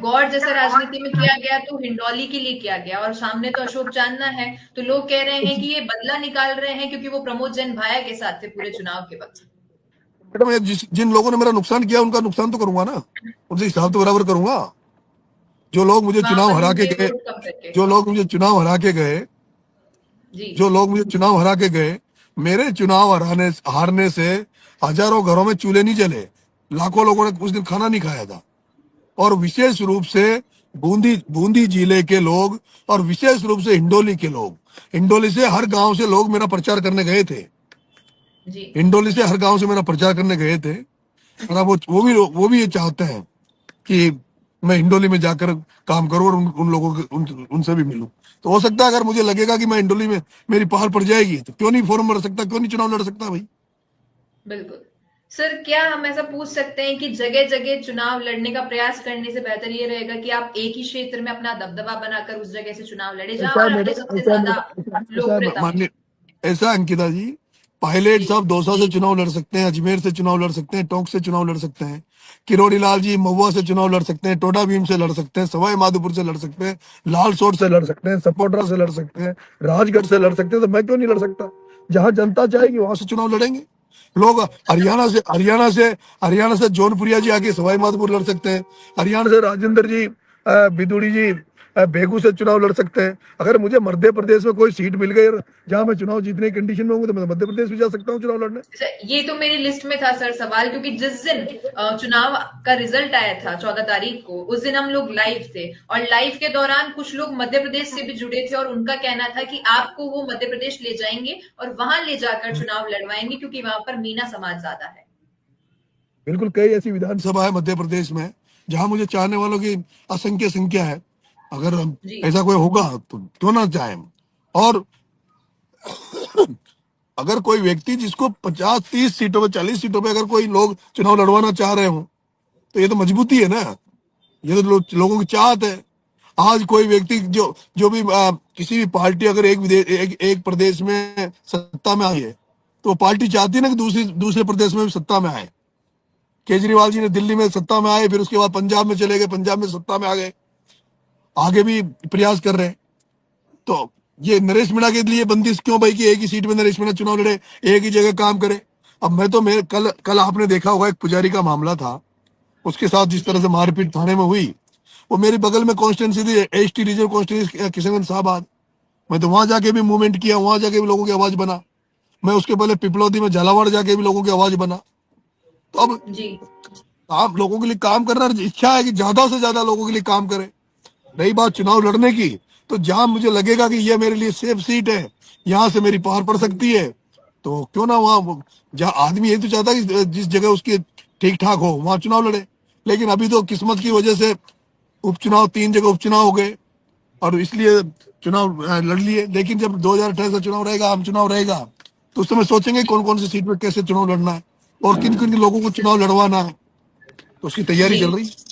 गौर जैसा राजनीति में किया गया तो हिंडौली के लिए किया गया, और सामने तो अशोक चांदना है, तो लोग कह रहे हैं कि ये बदला निकाल रहे हैं क्योंकि वो प्रमोद जैन भाया के साथ थे पूरे चुनाव के वक्त। मैडम, जिन लोगों ने मेरा नुकसान किया उनका नुकसान तो करूंगा ना, उनसे हिसाब तो बराबर करूंगा। जो लोग मुझे वहां चुनाव पर हरा के मुद्दे गए, वोट कम करके। जो लोग मुझे चुनाव हरा के गए, जी। जो लोग मुझे चुनाव हरा के गए, मेरे चुनाव हराने हारने से हजारों घरों में चूल्हे नहीं जले, लाखों लोगों ने उस दिन खाना नहीं खाया था। और विशेष रूप से बूंदी बूंदी जिले के लोग, और विशेष रूप से हिंडोली के लोग, हिंडोली से हर गांव से लोग मेरा प्रचार करने गए थे। जी। हिंडोली से हर गांव से मेरा प्रचार करने गए थे। और अब वो भी ये चाहते हैं कि मैं हिंडोली में जाकर काम करूं और उन लोगों के उनसे भी मिलूं। तो हो सकता है अगर मुझे लगेगा कि मैं हिंडोली में मेरी पहाड़ पड़ जाएगी तो क्यों नहीं फॉर्म भर सकता, क्यों नहीं चुनाव लड़ सकता भाई। बिल्कुल। सर, क्या हम ऐसा पूछ सकते हैं कि जगह जगह चुनाव लड़ने का प्रयास करने से बेहतर ये रहेगा कि आप एक ही क्षेत्र में अपना दबदबा बनाकर उस जगह से चुनाव लड़े जहां ऐसा है पर मैडम, आपकी सबसे ऐसा है ज्यादा मैडम, ऐसा है लोकप्रियता हो। मान्य, ऐसा है अंकिता जी, पायलट जी। साहब दौसा से चुनाव लड़ सकते हैं, अजमेर से चुनाव लड़ सकते हैं, टोंक से चुनाव लड़ सकते हैं, किरोड़ी लाल जी महुआ से चुनाव लड़ सकते हैं, टोडा भीम से लड़ सकते हैं, सवाई माधोपुर से लड़ सकते हैं, लालसोट से लड़ सकते हैं, सपोटरा से लड़ सकते हैं, राजगढ़ से लड़ सकते हैं। तो मैं क्यों नहीं लड़ सकता? जहां जनता चाहेगी वहां से चुनाव लड़ेंगे। लोग हरियाणा से जौनपुरिया जी आके सवाई माधोपुर लड़ सकते हैं, हरियाणा से राजेंद्र जी, बिदुड़ी जी, बेगू से चुनाव लड़ सकते हैं। अगर मुझे मध्य प्रदेश में कोई सीट मिल गई और जहां मैं चुनाव जीतने की कंडीशन में हूँ तो मैं मध्य प्रदेश भी जा सकता हूँ चुनाव लड़ने। अच्छा, ये तो मेरी लिस्ट में था सर सवाल, क्योंकि जिस दिन चुनाव का रिजल्ट आया था 14 तारीख को, उस दिन हम लोग लाइव थे, और लाइव के दौरान कुछ लोग मध्य प्रदेश से भी जुड़े थे और उनका कहना था कि आपको वो मध्य प्रदेश ले जाएंगे और वहां ले जाकर चुनाव लड़वाएंगे क्योंकि वहां पर मीना समाज ज्यादा है। बिल्कुल, कई ऐसी विधानसभा है मध्य प्रदेश में जहां मुझे चाहने वालों की असंख्य संख्या है। अगर जी। ऐसा कोई होगा तो क्यों ना चाहे। और अगर कोई व्यक्ति जिसको 50-30 सीटों पे, 40 सीटों पे अगर कोई लोग चुनाव लड़वाना चाह रहे हो तो ये तो मजबूती है ना, ये तो लोगों की चाहत है। आज कोई व्यक्ति जो जो भी किसी भी पार्टी अगर एक प्रदेश में सत्ता में आई है तो वो पार्टी चाहती है ना कि दूसरे प्रदेश में भी सत्ता में आए। केजरीवाल जी ने दिल्ली में सत्ता में आए, फिर उसके बाद पंजाब में चले गए, पंजाब में सत्ता में आ गए, आगे भी प्रयास कर रहे हैं। तो ये नरेश मीणा के लिए बंदिश क्यों भाई कि एक ही सीट में नरेश मीणा चुनाव लड़े, एक ही जगह काम करे। अब मैं तो मेरे कल कल आपने देखा होगा एक पुजारी का मामला था, उसके साथ जिस जी। तरह से मारपीट थाने में हुई, वो मेरी बगल में कॉन्स्टिट्यूंसी थी, ST reserve constituency Kishanganj Sahabad. मैं तो वहां जाके भी मूवमेंट किया, वहां जाके भी लोगों की आवाज बना। मैं उसके पहले पिपलौदी में झालावाड़ जाके भी लोगों की आवाज बना। तो अब जी। आप लोगों के लिए काम करना, इच्छा है कि ज्यादा से ज्यादा लोगों के लिए काम करें। रही बात चुनाव लड़ने की, तो जहां मुझे लगेगा कि ये मेरे लिए सेफ सीट है, यहाँ से मेरी पार पड़ सकती है, तो क्यों ना वहां, जहां आदमी यही तो चाहता है कि जिस जगह उसकी ठीक ठाक हो वहां चुनाव लड़े। लेकिन अभी तो किस्मत की वजह से उपचुनाव, 3 जगह उपचुनाव हो गए और इसलिए चुनाव लड़ लिए। लेकिन जब 2028 का चुनाव रहेगा, आम चुनाव रहेगा, तो उस समय सोचेंगे कौन कौन सी सीट पर कैसे चुनाव लड़ना है और किन किन लोगों को चुनाव लड़वाना है, तो उसकी तैयारी जी। चल रही है।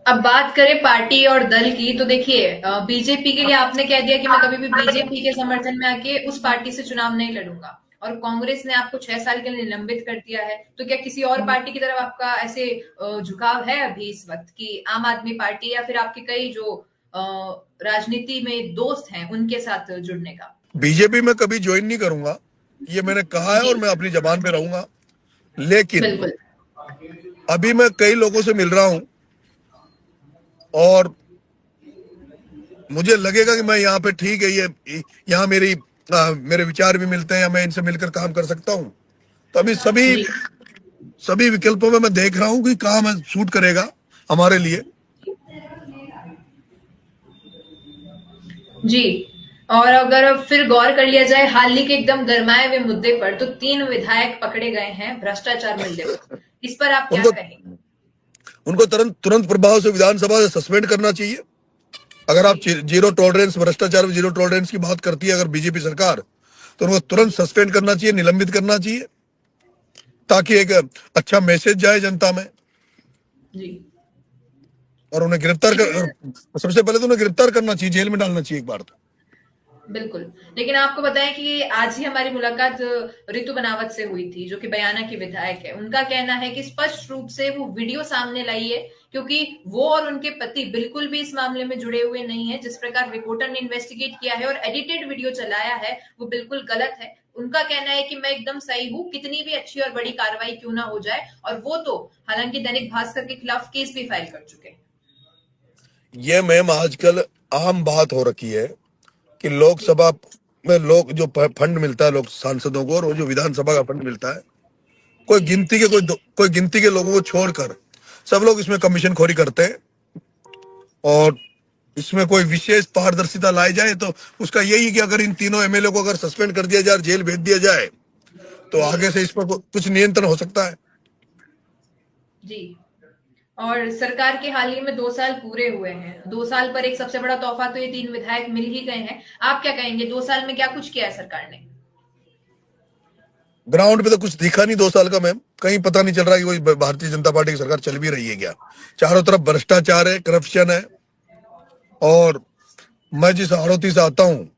अब बात करें पार्टी और दल की, तो देखिए, बीजेपी के लिए आपने कह दिया कि मैं कभी भी बीजेपी के समर्थन में आके उस पार्टी से चुनाव नहीं लड़ूंगा, और कांग्रेस ने आपको 6 साल के लिए निलंबित कर दिया है, तो क्या किसी और पार्टी की तरफ आपका ऐसे झुकाव है अभी इस वक्त कि आम आदमी पार्टी या फिर आपके कई जो राजनीति में दोस्त हैं उनके साथ जुड़ने का? बीजेपी में कभी ज्वाइन नहीं करूंगा, ये मैंने कहा है जी। और मैं अपनी जबान पे रहूंगा। लेकिन बिल्कुल। अभी मैं कई लोगों से मिल रहा हूं और मुझे लगेगा कि मैं यहाँ पे ठीक है, ये यहाँ मेरे विचार भी मिलते हैं या मैं इनसे मिलकर काम कर सकता हूँ। तो अभी सभी जी। सभी विकल्पों में मैं देख रहा हूँ कि कहाँ मैं सूट करेगा हमारे लिए। जी। और अगर फिर गौर कर लिया जाए हाल ही के एकदम गरमाए हुए मुद्दे पर, तो 3 विधायक पकड़े गए हैं भ्रष्टाचार में लिप्त। इस पर आप क्या उनको कहेंगे? उनको तुरंत तुरंत प्रभाव से विधानसभा से सस्पेंड करना चाहिए। अगर जी। आप जीरो टॉलरेंस, भ्रष्टाचार में जीरो टॉलरेंस की बात करती है अगर बीजेपी सरकार, तो उनको तुरंत सस्पेंड करना चाहिए, निलंबित करना चाहिए, ताकि एक अच्छा मैसेज जाए जनता में। जी। और उन्हें गिरफ्तार लेकिन कर, सबसे पहले तो उन्हें गिरफ्तार करना चाहिए, जेल में डालना चाहिए एक बार तो। बिल्कुल। लेकिन आपको बताएं कि आज ही हमारी मुलाकात रितु बनावत से हुई थी, जो कि बयाना की विधायक है। उनका कहना है कि स्पष्ट रूप से वो वीडियो सामने लाई है क्योंकि वो और उनके पति बिल्कुल भी इस मामले में जुड़े हुए नहीं है। जिस प्रकार रिपोर्टर ने इन्वेस्टिगेट किया है और एडिटेड वीडियो चलाया है वो बिल्कुल गलत है। उनका कहना है कि मैं एकदम सही हूं, कितनी भी अच्छी और बड़ी कार्रवाई क्यों ना हो जाए, और वो तो हालांकि दैनिक भास्कर के खिलाफ केस भी फाइल कर चुके हैं। ये मैम आजकल आम बात हो रखी है कि लोकसभा में लोग जो फंड मिलता है लोग सांसदों को, और वो जो विधानसभा का फंड मिलता है, कोई गिनती के लोगों को छोड़कर सब लोग इसमें कमीशन खोरी करते हैं। और इसमें कोई विशेष पारदर्शिता लाई जाए तो उसका यही है कि अगर इन तीनों एमएलए को अगर सस्पेंड कर दिया जाए, जेल भेज दिया जाए, तो आगे से इस पर कुछ नियंत्रण हो सकता है। जी, और सरकार के हाल ही में 2 साल पूरे हुए हैं। 2 साल पर एक सबसे बड़ा तोहफा तो ये 3 विधायक मिल ही गए हैं। आप क्या कहेंगे, 2 साल में क्या कुछ किया है सरकार ने? ग्राउंड पे तो कुछ दिखा नहीं 2 साल का मैम। कहीं पता नहीं चल रहा कि कोई भारतीय जनता पार्टी की सरकार चल भी रही है क्या। चारों तरफ भ्रष्टाचार है, करप्शन है। और मैं जिस हाड़ौती से आता हूँ,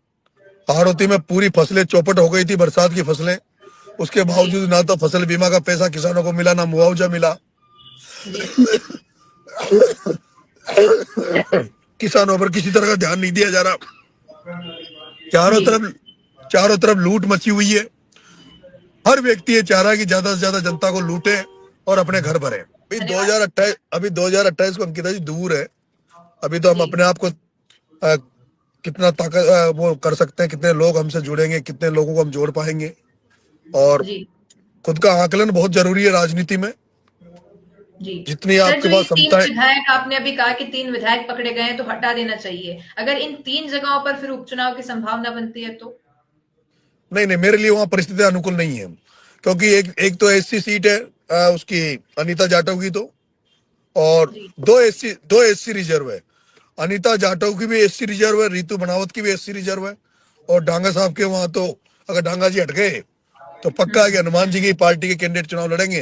हाड़ौती में पूरी फसलें चौपट हो गई थी, बरसात की फसलें। उसके बावजूद ना तो फसल बीमा का पैसा किसानों को मिला, ना मुआवजा मिला। किसानों पर किसी तरह का ध्यान नहीं दिया जा रहा। चारों तरफ लूट मची हुई है। हर व्यक्ति ये चाह रहा है कि ज्यादा से ज्यादा जनता को लूटे और अपने घर भरे। अभी 2028 को अंकिता जी दूर है। अभी तो हम अपने आप को कितना ताकत वो कर सकते हैं, कितने लोग हमसे जुड़ेंगे, कितने लोगों को हम जोड़ पाएंगे। और खुद का आकलन बहुत जरूरी है राजनीति में। जी जितनी सर, आपके जो ये पास 3 क्षमता है। विधायक आपने अभी कहा कि 3 विधायक पकड़े गए हैं तो हटा देना चाहिए, अगर इन 3 जगहों पर फिर उपचुनाव की संभावना बनती है तो? नहीं, मेरे लिए वहां परिस्थितियां अनुकूल नहीं है, क्योंकि एक तो एससी सीट है उसकी अनीता जाटव की, तो और दो एससी रिजर्व है। अनीता जाटव की भी एससी रिजर्व है, रितु बनावत की भी एससी रिजर्व है। और डांगा साहब के वहां तो अगर डांगा जी हट गए तो पक्का है कि हनुमान जी की पार्टी के कैंडिडेट चुनाव लड़ेंगे,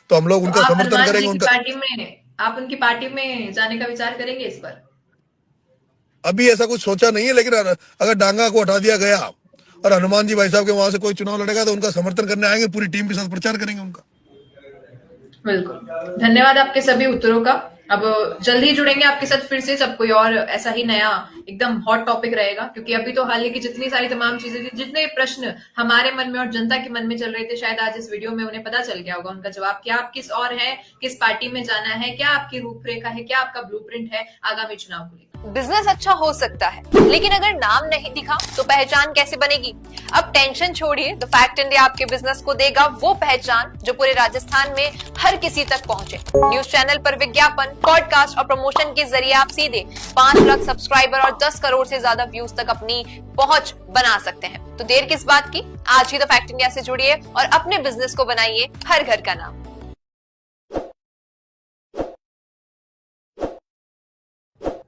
तो हम लोग उनका समर्थन करेंगे। आप उनकी पार्टी में जाने का विचार करेंगे इस पर? अभी ऐसा कुछ सोचा नहीं है, लेकिन अगर डांगा को हटा दिया गया और हनुमान जी भाई साहब के वहां से कोई चुनाव लड़ेगा तो उनका समर्थन करने आएंगे, पूरी टीम के साथ प्रचार करेंगे उनका। बिल्कुल, धन्यवाद आपके सभी उत्तरों का। अब जल्द ही जुड़ेंगे आपके साथ फिर से, जब कोई और ऐसा ही नया एकदम हॉट टॉपिक रहेगा, क्योंकि अभी तो हाल ही की जितनी सारी तमाम चीजें थी, जितने प्रश्न हमारे मन में और जनता के मन में चल रहे थे, शायद आज इस वीडियो में उन्हें पता चल गया होगा उनका जवाब। क्या आप किस और हैं, किस पार्टी में जाना है, क्या आपकी रूपरेखा है, क्या आपका ब्लूप्रिंट है आगामी चुनाव को लेकर। बिजनेस अच्छा हो सकता है, लेकिन अगर नाम नहीं दिखा तो पहचान कैसे बनेगी? अब टेंशन छोड़िए, द फैक्ट इंडिया आपके बिजनेस को देगा वो पहचान जो पूरे राजस्थान में हर किसी तक पहुंचे। न्यूज चैनल पर विज्ञापन, पॉडकास्ट और प्रमोशन के जरिए आप सीधे 5 लाख सब्सक्राइबर और 10 करोड़ से ज्यादा व्यूज तक अपनी पहुंच बना सकते हैं। तो देर किस बात की, आज ही द फैक्ट इंडिया से जुड़िए और अपने बिजनेस को बनाइए हर घर का नाम।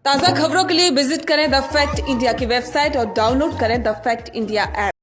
ताज़ा खबरों के लिए विजिट करें द फैक्ट इंडिया की वेबसाइट और डाउनलोड करें द फैक्ट इंडिया ऐप।